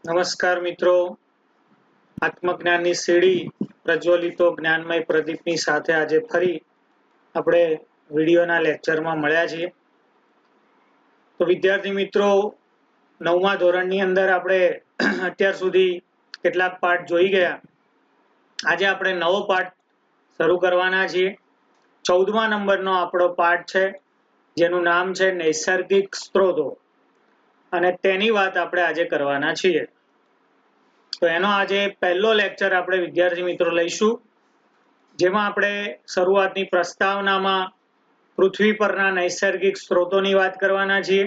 નમસ્કાર મિત્રો, આત્મજ્ઞાનની સીડી પ્રજ્વલિતો જ્ઞાનમય પ્રદીપની સાથે આજે ફરી આપણે વિડીયોના લેક્ચરમાં મળ્યા છીએ. તો વિદ્યાર્થી મિત્રો, 9મા ધોરણની અંદર આપણે અત્યાર સુધી કેટલાક પાઠ જોઈ ગયા. આજે આપણે નવો પાઠ શરૂ કરવાના છીએ. 14મા નંબરનો આપણો પાઠ છે, જેનું નામ છે નૈસર્ગિક સ્ત્રોતો, અને તેની વાત આપણે આજે કરવાના છીએ. તો એનો આજે પહેલો લેક્ચર આપણે વિદ્યાર્થી મિત્રો લઈશું, જેમાં આપણે શરૂઆતની પ્રસ્તાવનામાં પૃથ્વી પરના નૈસર્ગિક સ્ત્રોતોની વાત કરવાના છીએ.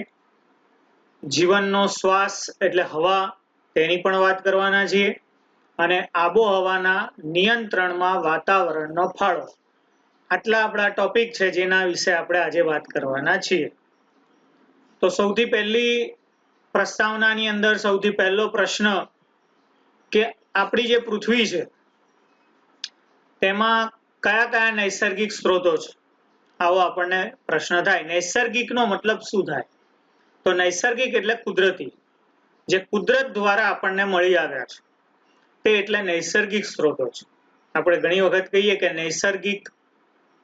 જીવનનો શ્વાસ એટલે હવા, તેની પણ વાત કરવાના છીએ, અને આબોહવાના નિયંત્રણમાં વાતાવરણનો ફાળો. આટલા આપણા ટોપિક છે જેના વિશે આપણે આજે વાત કરવાના છીએ. તો સૌથી પહેલી પ્રસ્તાવનાની અંદર સૌથી પહેલો પ્રશ્ન કે આપણી જે પૃથ્વી છે તેમાં કયા કયા નૈસર્ગિક સ્ત્રોતો છે, આવો આપણને પ્રશ્ન થાય. નૈસર્ગિકનો મતલબ શું થાય? તો નૈસર્ગિક એટલે કુદરતી, જે કુદરત દ્વારા આપણને મળી આવ્યા છે, તે એટલે નૈસર્ગિક સ્ત્રોતો છે. આપણે ઘણી વખત કહીએ કે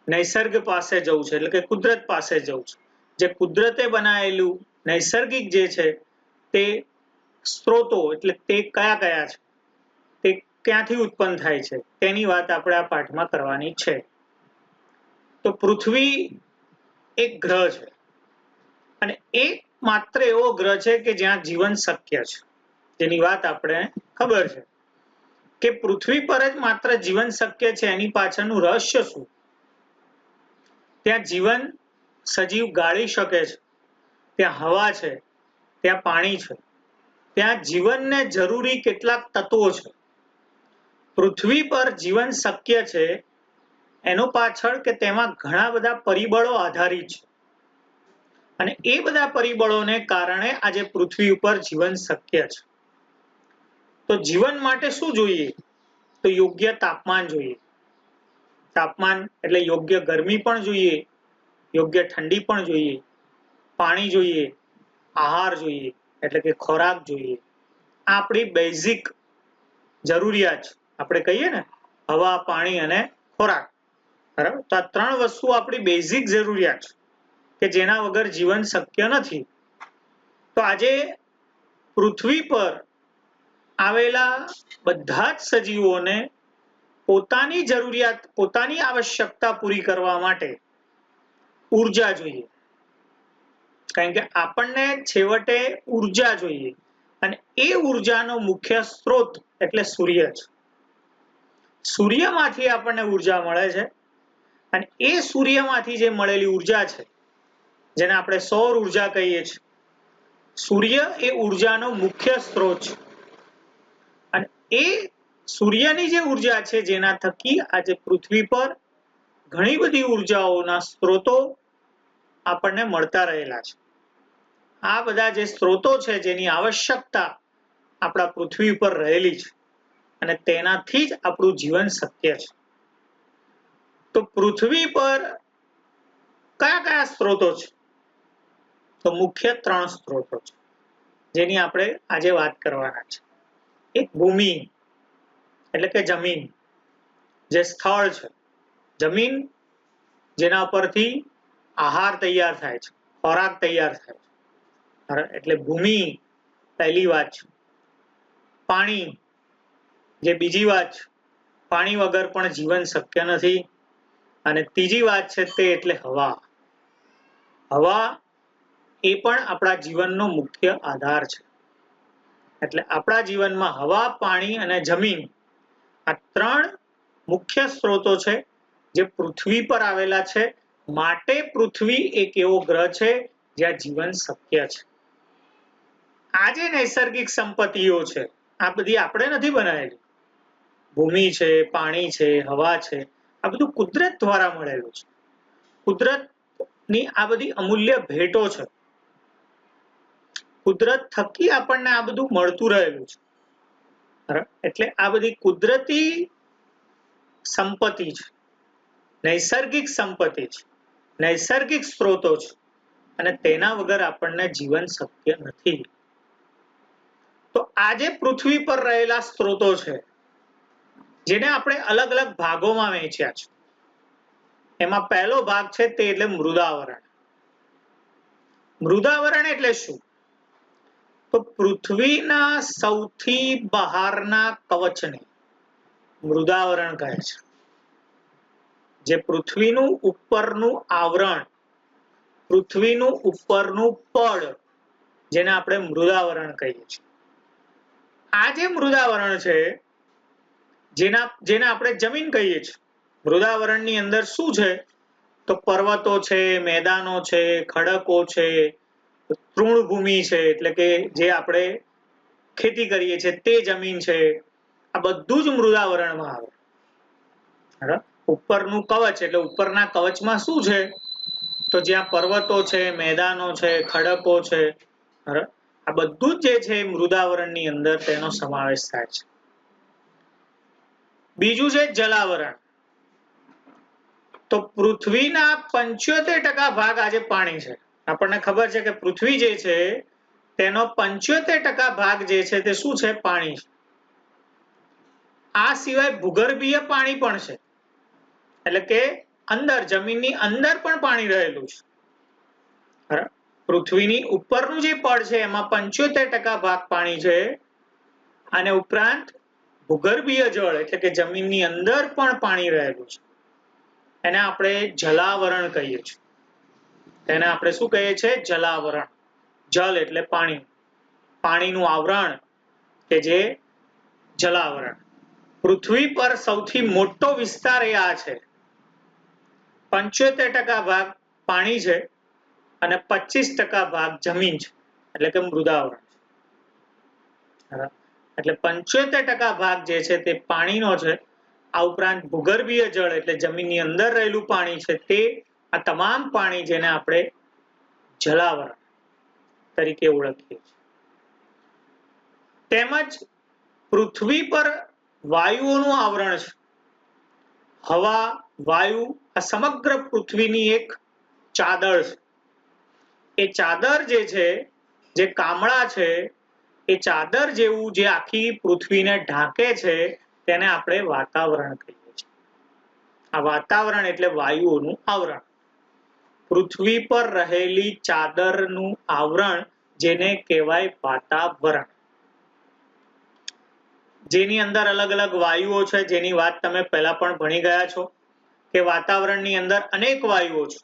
નૈસર્ગ પાસે જવું છે, એટલે કે કુદરત પાસે જવું છે. જે કુદરતે બનાવેલું નૈસર્ગિક જે છે તે સ્ત્રોતો એટલે તે કયા કયા છે, તે ક્યાંથી ઉત્પન્ન થાય છે, તેની વાત આપણે આ પાઠમાં કરવાની છે. તો પૃથ્વી એક ગ્રહ છે, અને એક માત્ર એવો ગ્રહ છે કે જ્યાં જીવન શક્ય છે. જેની વાત આપણે ખબર છે કે પૃથ્વી પર જ માત્ર જીવન શક્ય છે. એની પાછળનું રહસ્ય શું? ત્યાં જીવન સજીવ ગાળી શકે છે, ત્યાં હવા છે, ત્યાં પાણી છે, ત્યાં જીવનને જરૂરી કેટલાક તત્વો છે. પૃથ્વી પર જીવન શક્ય છે એનો પાછળ કે તેમાં ઘણા બધા પરિબળો આધારિત છે, અને એ બધા પરિબળોને કારણે આજે પૃથ્વી ઉપર જીવન શક્ય છે. તો જીવન માટે શું જોઈએ? તો યોગ્ય તાપમાન જોઈએ. તાપમાન એટલે યોગ્ય ગરમી પણ જોઈએ, યોગ્ય ઠંડી પણ જોઈએ, પાણી જોઈએ, આહાર જોઈએ એટલે કે ખોરાક જોઈએ. આ આપણી બેઝિક જરૂરિયાત છે. આપણે કહીએ ને હવા, પાણી અને ખોરાક, બરાબર? તો આ ત્રણ વસ્તુ આપણી બેઝિક જરૂરિયાત છે કે જેના વગર જીવન શક્ય નથી. તો આજે પૃથ્વી પર આવેલા બધા જ સજીવોને પોતાની જરૂરિયાત, પોતાની આવશ્યકતા પૂરી કરવા માટે ઉર્જા જોઈએ. કારણ કે આપણને છેવટે ઉર્જા જોઈએ, અને એ ઉર્જાનો મુખ્ય સ્ત્રોત એટલે સૂર્ય છે. સૂર્યમાંથી આપણને ઉર્જા મળે છે, અને એ સૂર્યમાંથી જે મળેલી ઉર્જા છે, જેને આપણે સૌર ઉર્જા કહીએ છીએ, સૂર્ય એ ઉર્જાનો મુખ્ય સ્ત્રોત છે. અને એ સૂર્યની જે ઉર્જા છે, જેના થકી આજે પૃથ્વી પર ઘણી બધી ઉર્જાઓના સ્ત્રોતો આપણને મળતા રહેલા છે. આ બધા જે સ્ત્રોતો છે જેની આવશ્યકતા આપણા પૃથ્વી ઉપર રહેલી છે, અને તેનાથી જ આપણું જીવન શક્ય છે. તો પૃથ્વી પર કયા કયા સ્ત્રોતો છે? તો મુખ્ય 3 સ્ત્રોતો છે, જેની આપણે આજે વાત કરવાના છે. એક ભૂમિ એટલે કે જમીન, જે સ્થળ છે, જમીન જેના પરથી આહાર તૈયાર થાય છે, ખોરાક તૈયાર થાય છે, એટલે ભૂમિ પહેલી વાત છે. પાણી જે બીજી વાત છે, પાણી વગર પણ જીવન શક્ય નથી. અને ત્રીજી વાત છે તે એટલે હવા. હવા એ પણ આપણા જીવનનો મુખ્ય આધાર છે. એટલે આપણા જીવનમાં હવા, પાણી અને જમીન, આ 3 મુખ્ય સ્ત્રોતો છે જે પૃથ્વી પર આવેલા છે. માટે પૃથ્વી એક એવો ગ્રહ છે જ્યાં જીવન શક્ય છે. આ જે નૈસર્ગિક સંપત્તિઓ છે, આ બધી આપણે નથી બનાવેલી. ભૂમિ છે, પાણી છે, હવા છે, આ બધું કુદરત દ્વારા મળેલું છે. કુદરતની આ બધી અમૂલ્ય ભેટો છે. કુદરત થકી આપણને આ બધું મળતું રહેલું છે. એટલે આ બધી કુદરતી સંપત્તિ છે, નૈસર્ગિક સંપત્તિ છે, નૈસર્ગિક સ્ત્રોતો છે, અને તેના વગર આપણને જીવન શક્ય નથી. તો તો આ જે પૃથ્વી પર રહેલા સ્ત્રોતો છે જેને આપણે અલગ અલગ ભાગોમાં વહેંચ્યા છે, એમાં પહેલો ભાગ છે તે એટલે મૃદાવરણ. મૃદાવરણ એટલે શું? તો પૃથ્વીના સૌથી બહારના કવચને મૃદાવરણ કહે છે. જે પૃથ્વીનું ઉપરનું આવરણ, પૃથ્વીનું ઉપરનું પડ, જેને આપણે મૃદાવરણ કહીએ છીએ. આ જે મૃદાવરણ છે જેને આપણે જમીન કહીએ છીએ. મૃદાવરણની અંદર શું છે? તો પર્વતો છે, મેદાનો છે, ખડકો છે, તૃણભૂમિ છે, એટલે કે જે આપણે ખેતી કરીએ છીએ તે જમીન છે. આ બધું જ મૃદાવરણમાં આવે. બરાબર? ઉપરનું કવચ એટલે ઉપરના કવચમાં શું છે? તો જ્યાં પર્વતો છે, મેદાનો છે, ખડકો છે, બરાબર? આ બધું જ જે છે મૃદાવરણની અંદર તેનો સમાવેશ થાય છે. બીજું છે જલાવરણ. તો પૃથ્વીના 75% ભાગ આજે પાણી છે. આપણને ખબર છે કે પૃથ્વી જે છે તેનો 75% ભાગ જે છે તે શું છે? પાણી છે. આ સિવાય ભૂગર્ભીય પાણી પણ છે, એટલે કે અંદર જમીનની અંદર પણ પાણી રહેલું છે. બરાબર? પૃથ્વીની ઉપરનું જે પડ છે એમાં 75% ભાગ પાણી છે, અને ઉપરાંત ભૂગર્ભીય જળ એટલે કે જમીનની અંદર પણ પાણી રહેલું છે. એને આપણે જલાવરણ કહીએ છીએ. તેને આપણે શું કહીએ છીએ? જલાવરણ. જલ એટલે પાણી, પાણીનું આવરણ કે જે જલાવરણ. પૃથ્વી પર સૌથી મોટો વિસ્તાર એ આ છે. 75% ભાગ પાણી છે અને 25% ભાગ જમીન છે, એટલે કે મૃદાવરણ. એટલે 75% ભાગ જે છે તે પાણીનો છે. આ ઉપરાંત ભૂગર્ભીય જળ એટલે જમીનની અંદર રહેલું પાણી છે તે, આ તમામ પાણી જેને આપણે જલાવરણ તરીકે ઓળખીએ છીએ. તેમજ પૃથ્વી પર વાયુઓનું આવરણ છે. હવા, વાયુ આ સમગ્ર પૃથ્વીની એક ચાદર છે. એ ચાદર જે છે, જે કામળા છે, એ ચાદર જેવું જે આખી પૃથ્વીને ઢાંકે છે તેને આપણે વાતાવરણ કહીએ છીએ. આ વાતાવરણ એટલે વાયુઓનું આવરણ. પૃથ્વી પર રહેલી ચાદરનું આવરણ જેને કહેવાય વાતાવરણ. જેની અંદર અલગ અલગ વાયુઓ છે, જેની વાત તમે પહેલા પણ ભણી ગયા છો કે વાતાવરણની અંદર અનેક વાયુઓ છે.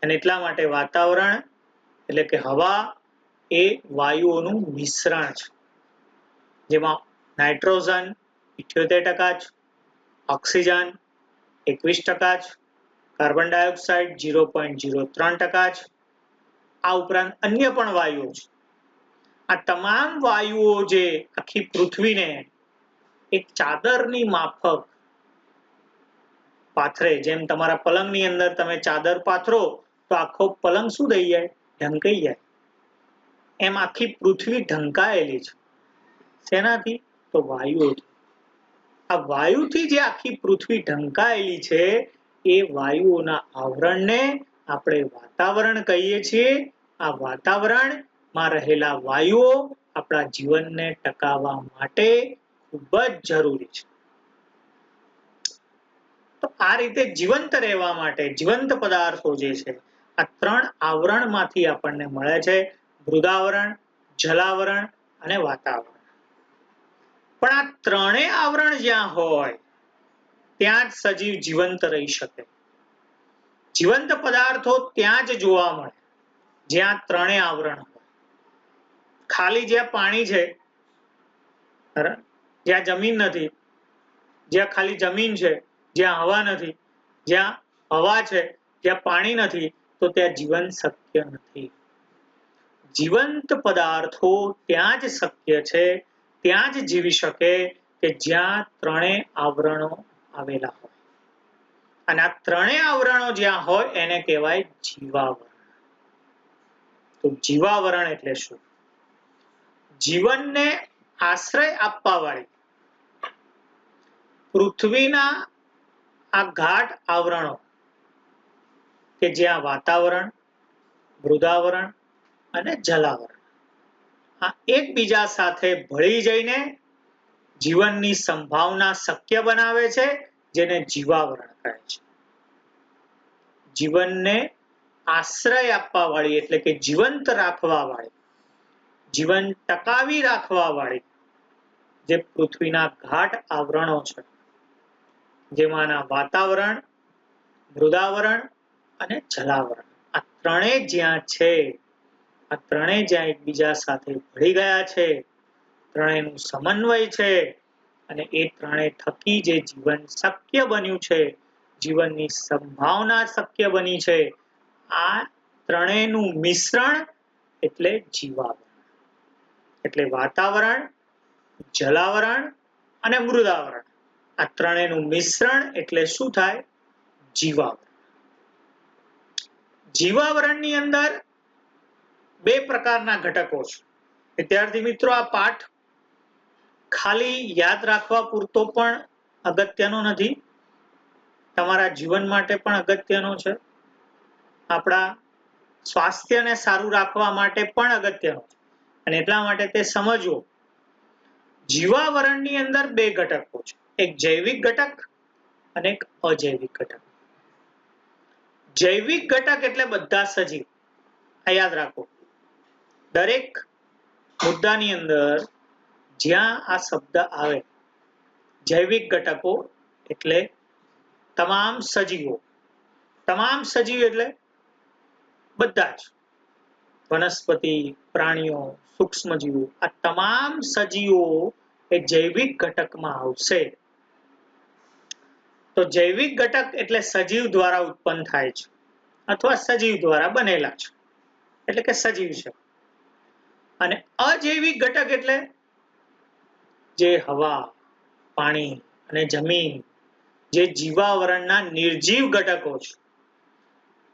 અને એટલા માટે વાતાવરણ એટલે કે હવા એ વાયુઓનું મિશ્રણ છે, જેમાં નાઇટ્રોજન 78% છે, ઓક્સિજન 21% છે, કાર્બન ડાયોક્સાઇડ 0.03% છે. આ ઉપરાંત અન્ય પણ વાયુઓ છે. આ તમામ વાયુઓ જે આખી પૃથ્વીને એક ચાદરની માફક પાથરે, જેમ તમારા પલંગની અંદર તમે ચાદર પાથરો તો આખો પલંગ શું થઈ જાય? ઢંકાઈ જાય. એમ આખી પૃથ્વી ઢંકાયેલી છે. શેનાથી? તો વાયુઓથી. આ વાયુથી જે આખી પૃથ્વી ઢંકાયેલી છે એ વાયુઓના આવરણને આપણે વાતાવરણ કહીએ છીએ. આ વાતાવરણમાં રહેલા વાયુઓ આપણા જીવનને ટકાવવા માટે ખૂબ જ જરૂરી છે. તો આ રીતે જીવંત રહેવા માટે જીવંત પદાર્થો જે છે આ 3 આવરણમાંથી આપણને મળે છે: મૃદાવરણ, જલાવરણ અને વાતાવરણ. પણ આ ત્રણેય આવરણ જ્યાં હોય ત્યાં જ સજીવ જીવંત રહી શકે. જીવંત પદાર્થો ત્યાં જ જોવા મળે જ્યાં ત્રણેય આવરણ હોય. ખાલી જ્યાં પાણી છે, જ્યાં જમીન નથી, જ્યાં ખાલી જમીન છે, જ્યાં હવા નથી, જ્યાં હવા છે જ્યાં પાણી નથી, તો ત્યાં જીવન શક્ય નથી. જીવંત પદાર્થો ત્યાં જ શક્ય છે, ત્યાં જ જીવી શકે કે જ્યાં ત્રણેય આવરણો આવેલા હોય. અને આ ત્રણેય આવરણો જ્યાં હોય એને કહેવાય જીવાવરણ. તો જીવાવરણ એટલે શું? જીવનને આશ્રય આપવા વાળી પૃથ્વીના આ ગાઢ આવરણો કે જ્યાં વાતાવરણ, મૃદાવરણ અને જલાવરણ, આ એકબીજા સાથે ભળી જઈને જીવનની સંભાવના શક્ય બનાવે છે, જેને જીવાવરણ કહે છે. જીવનને આશ્રય આપવા વાળી એટલે કે જીવંત રાખવા વાળી, જીવન ટકાવી રાખવા વાળી જે પૃથ્વીના ઘાટ આવરણો છે, જેમાંના વાતાવરણ, મૃદાવરણ અને જલાવરણ, આ ત્રણેય જ્યાં છે, આ ત્રણેય જ્યાં એકબીજા સાથે ભળી ગયા છે, ત્રણેયનું સમન્વય છે અને એ ત્રણેય થકી જે જીવન શક્ય બન્યું છે, જીવનની સંભાવના શક્ય બની છે, આ ત્રણેયનું મિશ્રણ એટલે જીવાવરણ. એટલે વાતાવરણ, જલાવરણ અને મૃદાવરણ, આ ત્રણેયનું મિશ્રણ એટલે શું થાય? જીવાવરણ. જીવાવરણની અંદર બે પ્રકારના ઘટકો છે. વિદ્યાર્થી મિત્રો, આ પાઠ ખાલી યાદ રાખવા પૂરતો પણ અગત્યનો નથી, તમારા જીવન માટે પણ અગત્યનો છે, આપણા સ્વાસ્થ્યને સારું રાખવા માટે પણ અગત્યનો છે અને એટલા માટે તે સમજવો. જીવાવરણની અંદર બે ઘટકો છે, એક જૈવિક ઘટક અને એક અજૈવિક ઘટક. જૈવિક ઘટક એટલે બધા સજીવ. આ યાદ રાખો, દરેક મુદ્દાની અંદર જ્યાં આ શબ્દ આવે, જૈવિક ઘટકો એટલે તમામ સજીવો. તમામ સજીવ એટલે બધા જ વનસ્પતિ, પ્રાણીઓ, સૂક્ષ્મજીવો, આ તમામ સજીવો એ જૈવિક ઘટકમાં આવશે. તો જૈવિક ઘટક એટલે સજીવ દ્વારા ઉત્પન્ન થાય છે અથવા સજીવ દ્વારા બનેલા છે, એટલે કે સજીવ છે. અને અજૈવિક ઘટક એટલે જે હવા, પાણી અને જમીન, જે જીવાવરણના નિર્જીવ ઘટકો છે.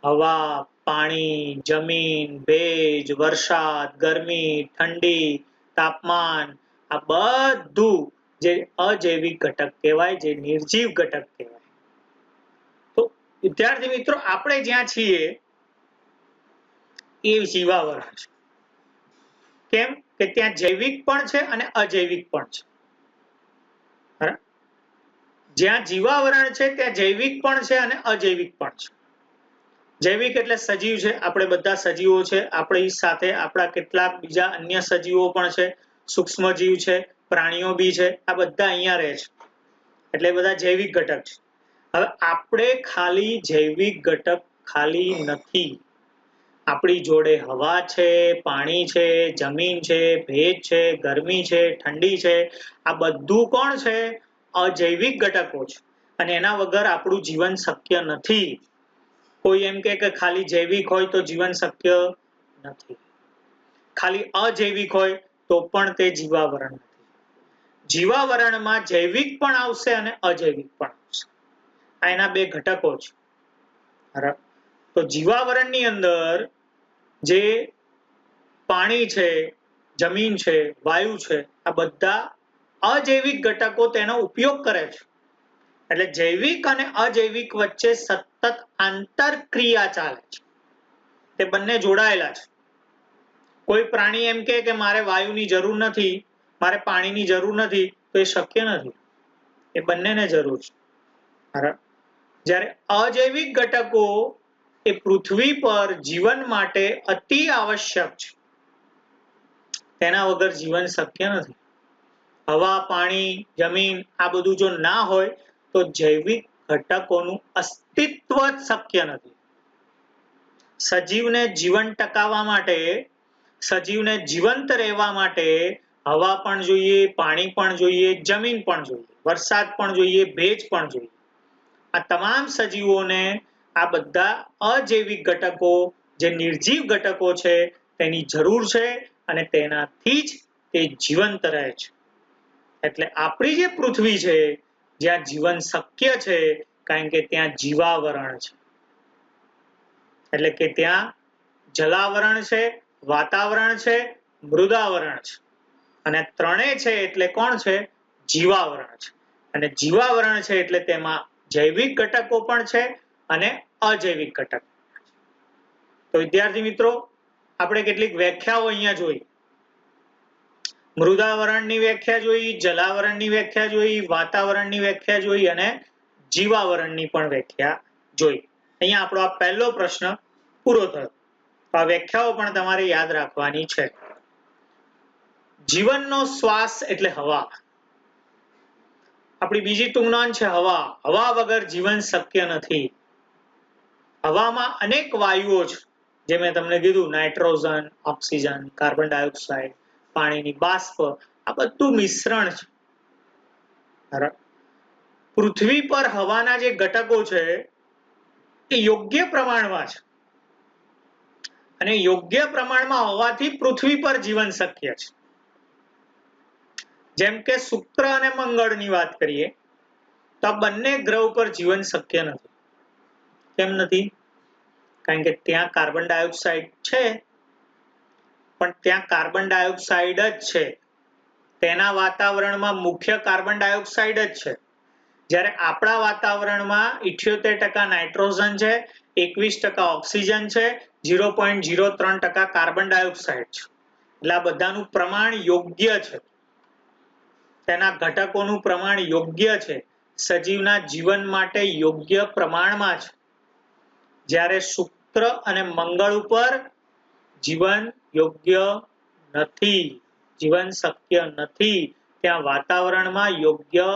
હવા, પાણી, જમીન, ભેજ, વરસાદ, ગરમી, ઠંડી, તાપમાન, આ બધું જે અજૈવિક ઘટક કહેવાય, જે નિર્જીવ ઘટક કહેવાય. તો વિદ્યાર્થી મિત્રો, આપણે જ્યાં છીએ એ જીવાવરણ છે. કેમ કે ત્યાં જૈવિક પણ છે અને અજૈવિક પણ છે. જ્યાં જીવાવરણ છે ત્યાં જૈવિક પણ છે અને અજૈવિક પણ છે. જૈવિક એટલે સજીવ છે, આપણે બધા સજીવો છે, આપણી સાથે આપણા કેટલાક બીજા અન્ય સજીવો પણ છે, સૂક્ષ્મજીવ છે, પ્રાણીઓ બી છે, આ બધા અહીંયા રહે છે, એટલે બધા જૈવિક ઘટક છે. હવે આપણે ખાલી જૈવિક ઘટક ખાલી નથી, આપણી જોડે હવા છે, પાણી છે, જમીન છે, ભેજ છે, ગરમી છે, ઠંડી છે, આ બધું કોણ છે? અજૈવિક ઘટકો છે અને એના વગર આપણું જીવન શક્ય નથી. કોઈ એમ કે ખાલી જૈવિક હોય તો જીવન શક્ય નથી, ખાલી અજૈવિક હોય તો પણ તે જીવાવરણ નથી. જીવાવરણમાં જૈવિક પણ આવશે અને અજૈવિક પણ આવશે, આ એના બે ઘટકો છે. બરાબર? તો જીવાવરણની અંદર જે પાણી છે, જમીન છે, વાયુ છે, આ બધા અજૈવિક ઘટકો તેનો ઉપયોગ કરે છે. એટલે જૈવિક અને અજૈવિક વચ્ચે સતત આંતરક્રિયા ચાલે છે, તે બંને જોડાયેલા છે. કોઈ પ્રાણી એમ કે મારે વાયુની જરૂર નથી, મારે પાણીની જરૂર નથી, તો એ શક્ય નથી, એ બંનેને જરૂર છે. બરાબર? જ્યારે અજૈવિક ઘટકો એ પૃથ્વી પર જીવન માટે અતિ આવશ્યક છે, તેના વગર જીવન શક્ય નથી. હવા, પાણી, જમીન આ બધું જો ના હોય તો જૈવિક ઘટકોનું અસ્તિત્વ જ શક્ય નથી. સજીવને જીવન ટકાવવા માટે, સજીવને જીવંત રહેવા માટે હવા પણ જોઈએ, પાણી પણ જોઈએ, જમીન પણ જોઈએ, વરસાદ પણ જોઈએ, ભેજ પણ જોઈએ. આ તમામ સજીવોને આ બધા અજૈવિક ઘટકો, જે નિર્જીવ ઘટકો છે, તેની જરૂર છે અને તેનાથી જ તે જીવંત રહે છે. એટલે આપણી જે પૃથ્વી છે, જ્યાં જીવન શક્ય છે, કારણ કે ત્યાં જીવાવરણ છે. એટલે કે ત્યાં જલાવરણ છે, વાતાવરણ છે, મૃદાવરણ છે અને ત્રણેય છે એટલે કોણ છે? જીવાવરણ છે. અને જીવાવરણ છે એટલે તેમાં જૈવિક ઘટકો પણ છે અને અજૈવિક ઘટકો. તો વિદ્યાર્થી મિત્રો, આપણે કેટલીક વ્યાખ્યાઓ અહીંયા જોઈ. મૃદાવરણની વ્યાખ્યા જોઈ, જલાવરણની વ્યાખ્યા જોઈ, વાતાવરણની વ્યાખ્યા જોઈ અને જીવાવરણની પણ વ્યાખ્યા જોઈ. અહીંયા આપણો આ પહેલો પ્રશ્ન પૂરો થયો. આ વ્યાખ્યાઓ પણ તમારે યાદ રાખવાની છે. જીવનનો શ્વાસ એટલે હવા. આપણી બીજી ટૂંકનોંધ છે હવા. હવા વગર જીવન શક્ય નથી. હવામાં અનેક વાયુઓ છે, જે મેં તમને કીધું, નાઇટ્રોજન, ઓક્સિજન, કાર્બન ડાયોક્સાઇડ, પાણીની બાષ્પ, આ બધું મિશ્રણ છે. પૃથ્વી પર હવાના જે ઘટકો છે એ યોગ્ય પ્રમાણમાં છે, અને યોગ્ય પ્રમાણમાં હોવાથી પૃથ્વી પર જીવન શક્ય છે. જેમ કે શુક્ર અને મંગળની વાત કરીએ તો આ બંને ગ્રહ પર જીવન શક્ય નથી. કેમ નથી? કારણ કે ત્યાં કાર્બન ડાયોક્સાઇડ છે, પણ ત્યાં કાર્બન ડાયોક્સાઇડ જ છે. તેના વાતાવરણમાં મુખ્ય કાર્બન ડાયોક્સાઇડ જ છે. જ્યારે આપણા વાતાવરણમાં 78% નાઇટ્રોજન છે, 21% ઓક્સિજન છે, 0.03% કાર્બન ડાયોક્સાઇડ છે. એટલે આ બધાનું પ્રમાણ યોગ્ય છે, તેના ઘટકોનું પ્રમાણ યોગ્ય છે, સજીવના જીવન માટે યોગ્ય પ્રમાણમાં છે. જ્યારે શુક્ર અને મંગળ ઉપર જીવન યોગ્ય નથી, જીવન શક્ય નથી. ત્યાં વાતાવરણમાં યોગ્ય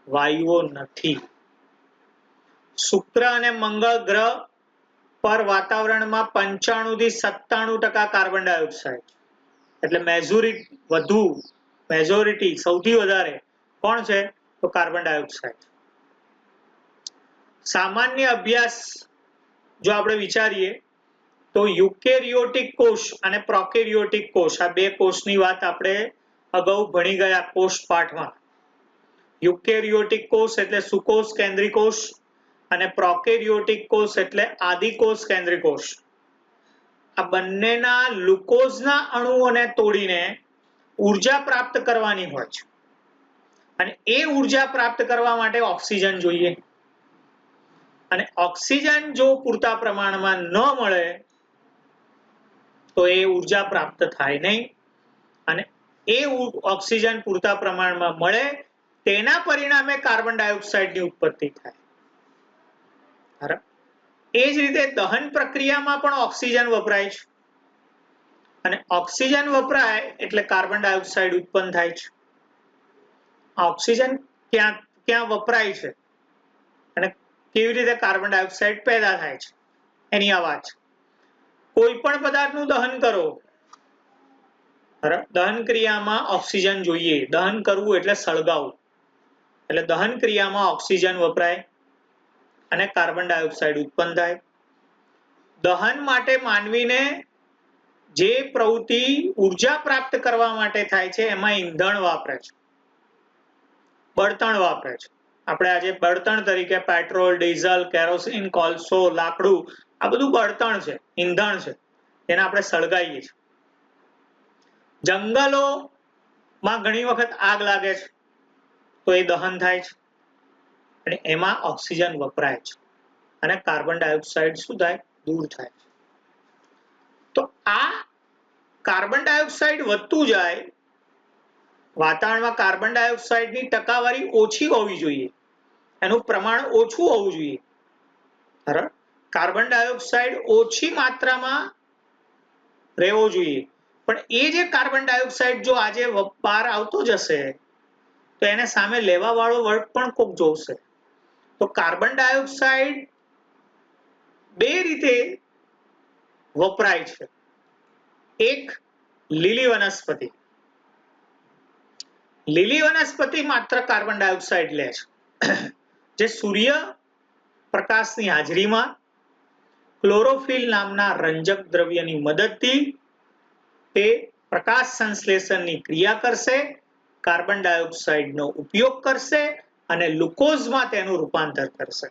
વાયુઓ નથી. શુક્ર અને મંગળ ગ્રહ પર વાતાવરણમાં 95 થી 97% કાર્બન ડાયોક્સાઇડ, એટલે મેજોરિટી સૌથી વધારે કોણ છે? તો કાર્બન ડાયોક્સાઇડ. સામાન્ય અભ્યાસ જો આપણે વિચારીએ તો યુકેરિયોટિક કોષ અને પ્રોકેરિયોટિક કોષ, આ બે કોષની વાત આપણે અગાઉ ભણી ગયા કોષ પાઠમાં. યુકેરિયોટિક કોષ એટલે સુકોષ કેન્દ્રી કોષ, અને પ્રોકેરિયોટિક કોષ એટલે આદિકોષ કેન્દ્રી કોષ. આ બંનેના ગ્લુકોઝના અણુઓને તોડીને ઉર્જા પ્રાપ્ત કરવાની હોય છે, અને એ ઉર્જા પ્રાપ્ત કરવા માટે ઓક્સિજન જોઈએ. અને ઓક્સિજન જો પૂરતા પ્રમાણમાં ન મળે તો એ ઉર્જા પ્રાપ્ત થાય નહીં. અને એ ઓક્સિજન પૂરતા પ્રમાણમાં મળે તેના પરિણામે કાર્બન ડાયોક્સાઇડની ઉત્પત્તિ થાય. એ જ રીતે દહન પ્રક્રિયામાં પણ ઓક્સિજન વપરાય છે, અને ઓક્સિજન વપરાય એટલે કાર્બન ડાયોક્સાઇડ ઉત્પન્ન થાય છે. ઓક્સિજન ક્યાં વપરાય છે અને કેવી રીતે કાર્બન ડાયોક્સાઇડ પેદા થાય છે એની આ વાત છે. કોઈ પણ પદાર્થનું દહન કરો, દહન ક્રિયામાં ઓક્સિજન જોઈએ. દહન કરવું એટલે સળગાવવું, એટલે દહન ક્રિયામાં ઓક્સિજન વપરાય અને કાર્બન ડાયોક્સાઇડ ઉત્પન્ન થાય. દહન માટે માનવીને જે પ્રવૃત્તિ ઉર્જા પ્રાપ્ત કરવા માટે થાય છે એમાં ઈંધણ વાપરે છે, બળતણ વાપરે છે. આપણે આજે બળતણ તરીકે પેટ્રોલ, ડીઝલ, કેરોસીન, કોલસો, લાકડું, આ બધું બળતણ છે, ઈંધણ છે, એને આપણે સળગાવીએ છીએ. જંગલોમાં ઘણી વખત આગ લાગે છે તો એ દહન થાય છે, અને એમાં ઓક્સિજન વપરાય છે, અને કાર્બન ડાયોક્સાઇડ શું થાય? દૂર થાય છે. તો આ કાર્બન ડાયોક્સાઇડ વધતું જાય, વાતાવરણમાં કાર્બન ડાયોક્સાઇડની ટકાવારી ઓછી હોવી જોઈએ, એનું પ્રમાણ ઓછું હોવું જોઈએ. બરાબર? કાર્બન ડાયોક્સાઇડ ઓછી માત્રામાં રહેવો જોઈએ. પણ એ જે કાર્બન ડાયોક્સાઇડ જો આજે બહાર આવતો જશે તો એને સામે લેવા વાળો વર્ગ પણ કોક જોશે. તો કાર્બન ડાયોક્સાઇડ બે રીતે વપરાય છે. એક, લીલી વનસ્પતિ. લીલી વનસ્પતિ માત્ર કાર્બન ડાયોક્સાઇડ લે છે, જે સૂર્ય પ્રકાશની હાજરીમાં ક્લોરોફિલ નામના રંજક દ્રવ્યની મદદથી તે પ્રકાશ સંશ્લેષણની ક્રિયા કરશે, કાર્બન ડાયોક્સાઇડનો ઉપયોગ કરશે અને ગ્લુકોઝમાં તેનું રૂપાંતર કરશે.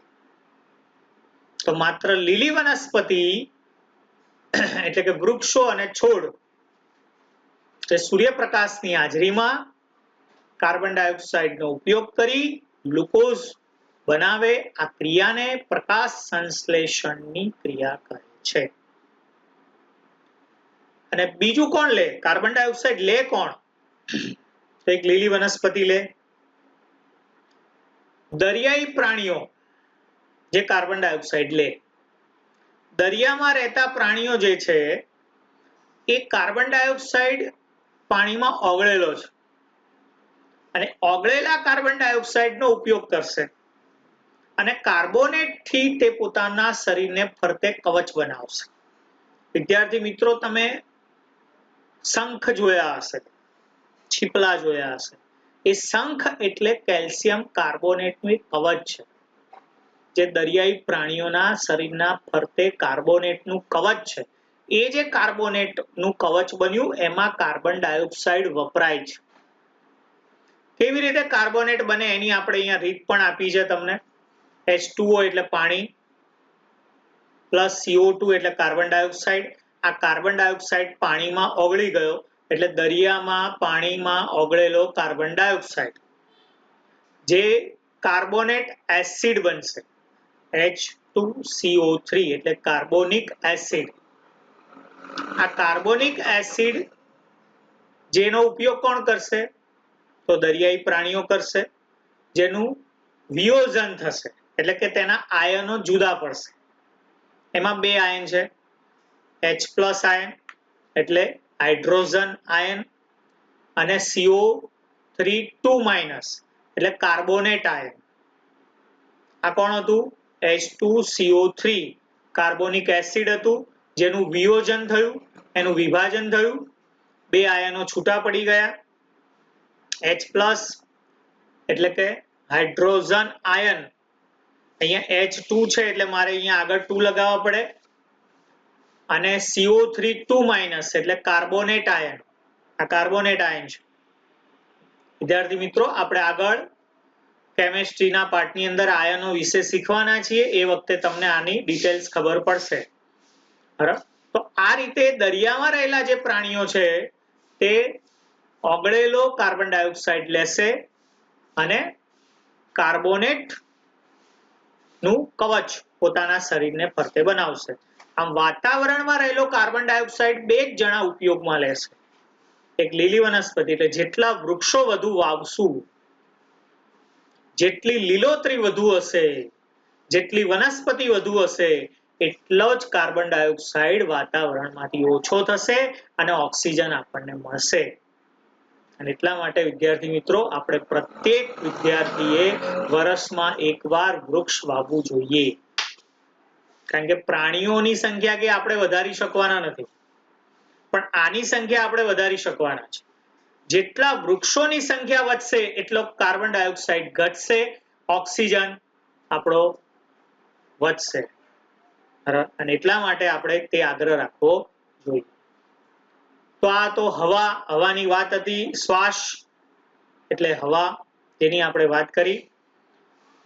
તો માત્ર લીલી વનસ્પતિ એટલે કે વૃક્ષો અને છોડ જે સૂર્યપ્રકાશની હાજરીમાં કાર્બન ડાયોક્સાઇડનો ઉપયોગ કરી ગ્લુકોઝ બનાવે, આ ક્રિયાને પ્રકાશ સંશ્લેષણની ક્રિયા કહે છે. અને બીજું કોણ લે? કાર્બન ડાયોક્સાઇડ લે કોણ? તો એક લીલી વનસ્પતિ લે, દરિયાઈ પ્રાણીઓ જે કાર્બન ડાયોક્સાઇડ લે. દરિયામાં રહેતા પ્રાણીઓ જે છે એ કાર્બન ડાયોક્સાઇડ પાણીમાં ઓગળેલો છે અને ઓગળેલા કાર્બન ડાયોક્સાઇડનો ઉપયોગ કરશે અને કાર્બોનેટથી તે પોતાના શરીરને ફરતે કવચ બનાવશે. વિદ્યાર્થી મિત્રો, તમે શંખ જોયા હશે, છીપલા જોયા હશે. એ શંખ એટલે કેલ્શિયમ કાર્બોનેટનું કવચ છે, જે દરિયાઈ પ્રાણીઓના શરીરના ફરતે કાર્બોનેટનું કવચ છે. એ જે કાર્બોનેટનું કવચ બન્યું એમાં કાર્બન ડાયોક્સાઇડ વપરાય છે. કેવી રીતે કાર્બોનેટ બને એની આપણે અહીંયા રીત પણ આપી છે તમને. H2O એટલે પાણી પ્લસ CO2 એટલે કાર્બન ડાયોક્સાઇડ. આ કાર્બન ડાયોક્સાઇડ પાણીમાં ઓગળી ગયો એટલે દરિયામાં પાણીમાં ઓગળેલો કાર્બન ડાયોક્સાઇડ જે કાર્બોનેટ એસિડ બનશે, H2CO3 એટલે કાર્બોનિક એસિડ. આ કાર્બોનિક એસિડ જેનો ઉપયોગ કોણ કરશે? તો દરિયાઈ પ્રાણીઓ કરશે, જેનું વિયોજન થશે એટલે કે તેના આયનો જુદા પડશે. એમાં બે આયન છે, H+ આયન એટલે હાઇડ્રોજન આયન અને CO3 2- એટલે કાર્બોનેટ આયન. આ કોણ હતું? H2CO3 કાર્બોનિક એસિડ હતું, જેનું વિયોજન થયું, એનું વિભાજન થયું, બે આયનો છૂટા પડી ગયા. H+ એટલે કે હાઇડ્રોજન આયન, અહીંયા H2 છે એટલે મારે અહીંયા આગળ 2 લગાવવા પડે, અને CO3 2- એટલે કાર્બોનેટ આયન. આ કાર્બોનેટ આયન છે. વિદ્યાર્થી મિત્રો, આપણે આગળ કેમિસ્ટ્રીના પાઠની અંદર આયનો વિશે શીખવાના છીએ, એ વખતે તમને આની ડિટેલ્સ ખબર પડશે. બરાબર? તો આ રીતે દરિયામાં રહેલા જે પ્રાણીઓ છે તે ઓગળેલો કાર્બન ડાયોક્સાઇડ લેશે અને કાર્બોનેટ નું કવચ પોતાના શરીરને ફરતે બનાવશે. આમ વાતાવરણમાં રહેલો કાર્બન ડાયોક્સાઇડ બે જ જણા ઉપયોગમાં લેશે. એક લીલી વનસ્પતિ, એટલે જેટલા વૃક્ષો વધુ વાવશું, જેટલી લીલોતરી વધુ હશે, જેટલી વનસ્પતિ વધુ હશે, એટલો જ કાર્બન ડાયોક્સાઇડ વાતાવરણમાંથી ઓછો થશે અને ઓક્સિજન આપણને મળશે. અને એટલા માટે વિદ્યાર્થી મિત્રો, આપણે પ્રત્યેક વિદ્યાર્થીએ વર્ષમાં એકવાર વૃક્ષ વાવવું જોઈએ. કારણ કે પ્રાણીઓની સંખ્યા કે આપણે વધારી શકવાના નથી, પણ આની સંખ્યા આપણે વધારી શકવાના છે. જેટલા વૃક્ષોની સંખ્યા વધશે એટલો કાર્બન ડાયોક્સાઇડ ઘટશે, ઓક્સિજન આપણો વધશે. અને એટલા માટે આપણે તે આગ્રહ રાખવો જોઈએ. તો આ તો હવાની વાત હતી. શ્વાસ એટલે હવા, જેની આપણે વાત કરી.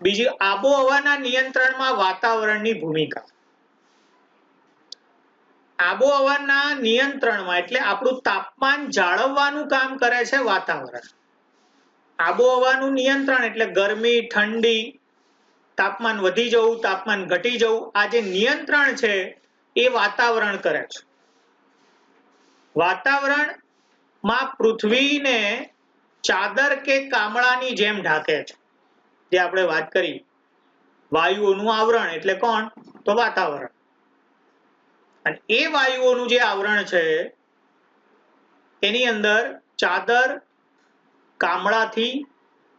બીજી આબોહવાના નિયંત્રણમાં વાતાવરણની ભૂમિકા. આબોહવાના નિયંત્રણમાં એટલે આપણું તાપમાન જાળવવાનું કામ કરે છે વાતાવરણ. આબોહવાનું નિયંત્રણ એટલે ગરમી, ઠંડી, તાપમાન વધી જવું, તાપમાન ઘટી જવું, આ જે નિયંત્રણ છે એ વાતાવરણ કરે છે. વાતાવરણમાં પૃથ્વીને ચાદર કે કામળાની જેમ ઢાંકે છે, જે આપણે વાત કરી. વાયુઓનું આવરણ એટલે કોણ? તો વાતાવરણ. અને એ વાયુઓનું જે આવરણ છે એની અંદર ચાદર, કામળાથી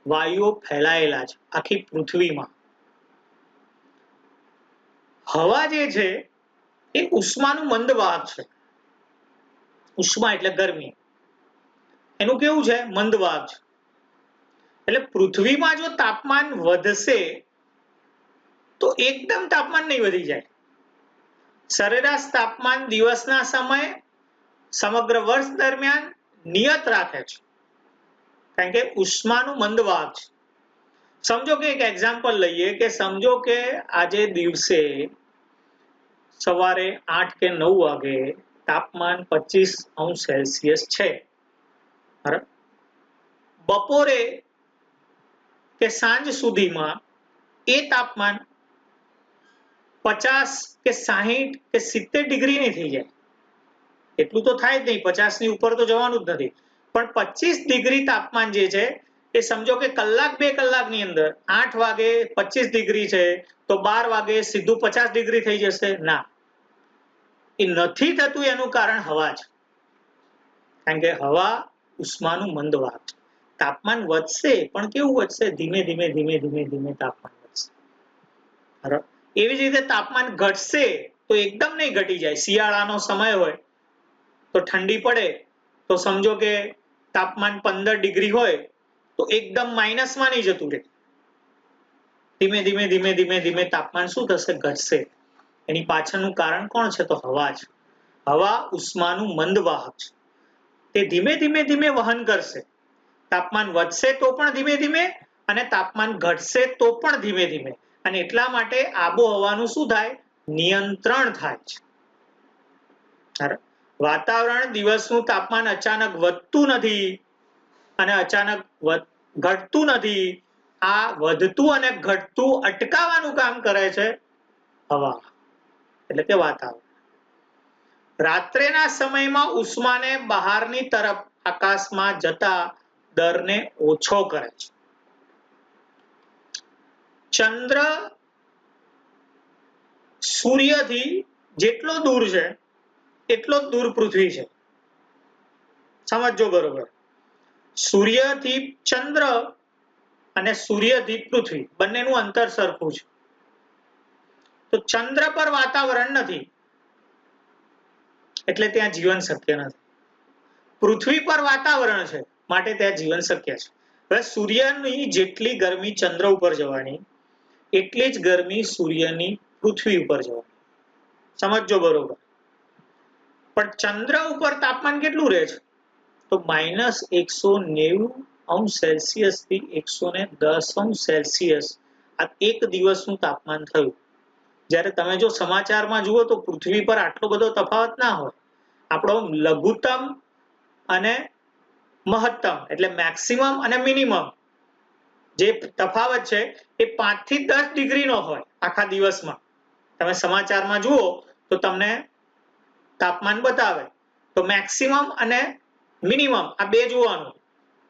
વાયુઓ ફેલાયેલા છે આખી પૃથ્વીમાં. હવા જે છે એ ઉષ્માનું મંદ વાહક છે. ઉષ્મા એટલે ગરમી, એનું કેવું છે? મંદ વાહક છે. એટલે પૃથ્વીમાં જો તાપમાન વધશે તો એકદમ તાપમાન નહીં વધી જાય. સરેરાશ તાપમાન દિવસના સમયે સમગ્ર વર્ષ દરમિયાન નિયત રાખે છે, કારણ કે ઉષ્માનું મંદ વાહક છે. સમજો કે એક એક્ઝામ્પલ લઈએ કે સમજો કે આજે દિવસે સવારે 8 કે 9 વાગે તાપમાન 25°C છે. બરાબર? બપોરે કે સાંજ સુધીમાં એ તાપમાન 50 કે 60 કે 70 ડિગ્રી નહીં થઈ જાય. એટલું તો થાય જ નહીં, 50 ની ઉપર તો જવાનું જ નથી, પણ 25 ડિગ્રી તાપમાન જે છે એ સમજો કે કલાક 2 કલાકની અંદર 8 વાગે 25 ડિગ્રી છે તો 12 વાગે સીધું 50 ડિગ્રી થઈ જશે? ના, એ નથી થતું. એનું કારણ હવા છે, કારણ કે હવા ઉષ્માનું મંદ વાહક છે. તાપમાન વધશે પણ કેવું વધશે? ધીમે ધીમે ધીમે ધીમે ધીમે તાપમાન વધશે. બરાબર. એવી જ રીતે તાપમાન ઘટશે તો એકદમ નહીં ઘટી જાય. શિયાળાનો સમય હોય તો ઠંડી પડે તો સમજો કે તાપમાન 15 ડિગ્રી હોય તો એકદમ માઇનસમાં નહીં જતું રહે. ધીમે ધીમે ધીમે ધીમે ધીમે તાપમાન શું થશે? ઘટશે. એની પાછળનું કારણ કોણ છે? તો હવા છે. હવા ઉષ્માનું મંદ વાહક છે. તે ધીમે ધીમે ધીમે વહન કરશે. તાપમાન વધશે તો પણ ધીમે ધીમે, અને તાપમાન ઘટશે તો પણ ધીમે ધીમે. અને એટલા માટે આબોહવાનું શું થાય? નિયંત્રણ થાય છે. વાતાવરણ દિવસનું તાપમાન અચાનક વધતું નથી અને અચાનક ઘટતું નથી. આ વધતું અને ઘટતું અટકાવવાનું કામ કરે છે હવા, એટલે કે વાતાવરણ. રાત્રેના સમયમાં ઉષ્માને બહારની તરફ આકાશમાં જતા દરને ઓછો કરે છે. ચંદ્ર સૂર્યથી જેટલો દૂર છે એટલો જ દૂર પૃથ્વી છે. સમજો બરોબર. સૂર્યથી ચંદ્ર અને સૂર્યથી પૃથ્વી બંનેનું અંતર સરખું છે. તો ચંદ્ર પર વાતાવરણ નથી એટલે ત્યાં જીવન શક્ય નથી. પૃથ્વી પર વાતાવરણ છે માટે ત્યાં જીવન શક્ય છે. હવે સૂર્યની જેટલી ગરમી ચંદ્ર ઉપર જવાની એટલી જ ગરમી સૂર્યની પૃથ્વી ઉપર જવાની. સમજો બરોબર. પણ ચંદ્ર ઉપર તાપમાન કેટલું રહે છે? તો -190°C થી 110°C આ એક દિવસનું તાપમાન થયું. જ્યારે તમે જો સમાચારમાં જુઓ તો પૃથ્વી પર આટલો બધો તફાવત ના હોય. આપણો લઘુત્તમ અને મહત્તમ એટલે મેક્સિમમ અને મિનિમમ જે તફાવત છે એ 5 થી 10 ડિગ્રીનો હોય આખા દિવસમાં. તમે સમાચારમાં જુઓ તો તમને તાપમાન બતાવે તો મેક્સિમમ અને મિનિમમ આ બે જોવાનું,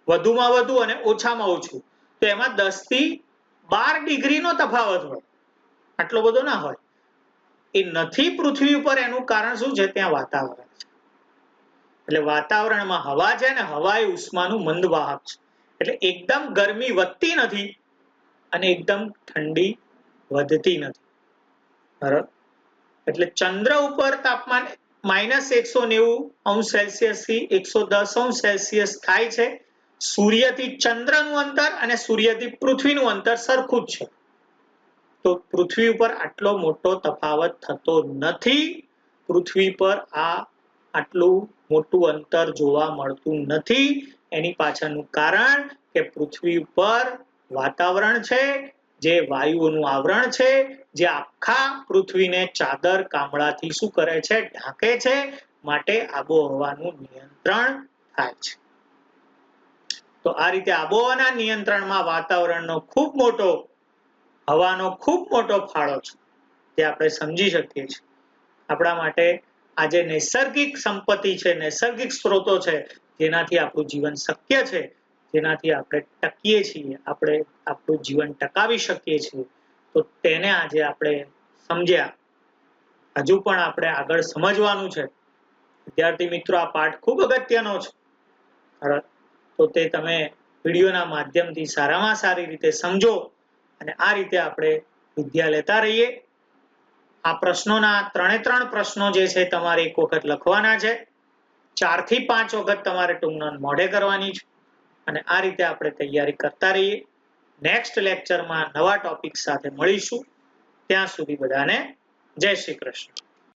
વધુમાં વધુ અને ઓછામાં ઓછું. તો એમાં 10 થી 12 ડિગ્રીનો તફાવત હોય, આટલો બધો ના હોય. એ નથી પૃથ્વી ઉપર. એનું કારણ શું છે? ત્યાં વાતાવરણ છે. એટલે વાતાવરણમાં હવા છે ને હવા એ ઉષ્માનું મંદ વાહક છે. એટલે એકદમ ગરમી વધતી નથી અને એકદમ ઠંડી વધતી નથી. બરાબર. એટલે ચંદ્ર ઉપર તાપમાન -190°C થી 110°C થાય છે. સૂર્યથી ચંદ્રનું અંતર અને સૂર્યથી પૃથ્વીનું અંતર સરખું જ છે. તો પૃથ્વી ઉપર આટલો મોટો તફાવત થતો નથી. પૃથ્વી પર આટલું મોટું અંતર જોવા મળતું નથી. એની પાછળનું કારણ કે પૃથ્વી ઉપર વાતાવરણ છે, જે વાયુઓનું આવરણ છે, જે આખા પૃથ્વીને ચાદર કામળાથી શું કરે છે? ઢાંકે છે. માટે આબોહવાનું નિયંત્રણ થાય છે. તો આ રીતે આબોહવાના નિયંત્રણમાં વાતાવરણનો ખૂબ મોટો, હવાનો ખૂબ મોટો ફાળો છે, જે આપણે સમજી શકીએ છીએ. આપણા માટે આ જે નૈસર્ગિક સંપત્તિ છે, નૈસર્ગિક સ્ત્રોતો છે, જેનાથી આપણું જીવન શક્ય છે, જેનાથી આપણે ટકીએ છીએ, આપણે આપણું જીવન ટકાવી શકીએ છીએ, તો તેને આજે આપણે સમજ્યા. હજુ પણ આપણે આગળ સમજવાનું છે. વિદ્યાર્થી મિત્રો, આ પાઠ ખૂબ અગત્યનો છે. તો તે તમે વિડીયોના માધ્યમથી સારામાં સારી રીતે સમજો અને આ રીતે આપણે વિદ્યા લેતા રહીએ. આ પ્રશ્નોના 3 પ્રશ્નો જે છે તમારે એક વખત લખવાના છે. 4 થી 5 વખત તમારે ટૂંક નોંધ મોઢે કરવાની છે. અને આ રીતે આપણે તૈયારી કરતા રહીએ. નેક્સ્ટ લેક્ચરમાં નવા ટોપિક સાથે મળીશું. ત્યાં સુધી બધાને જય શ્રી કૃષ્ણ.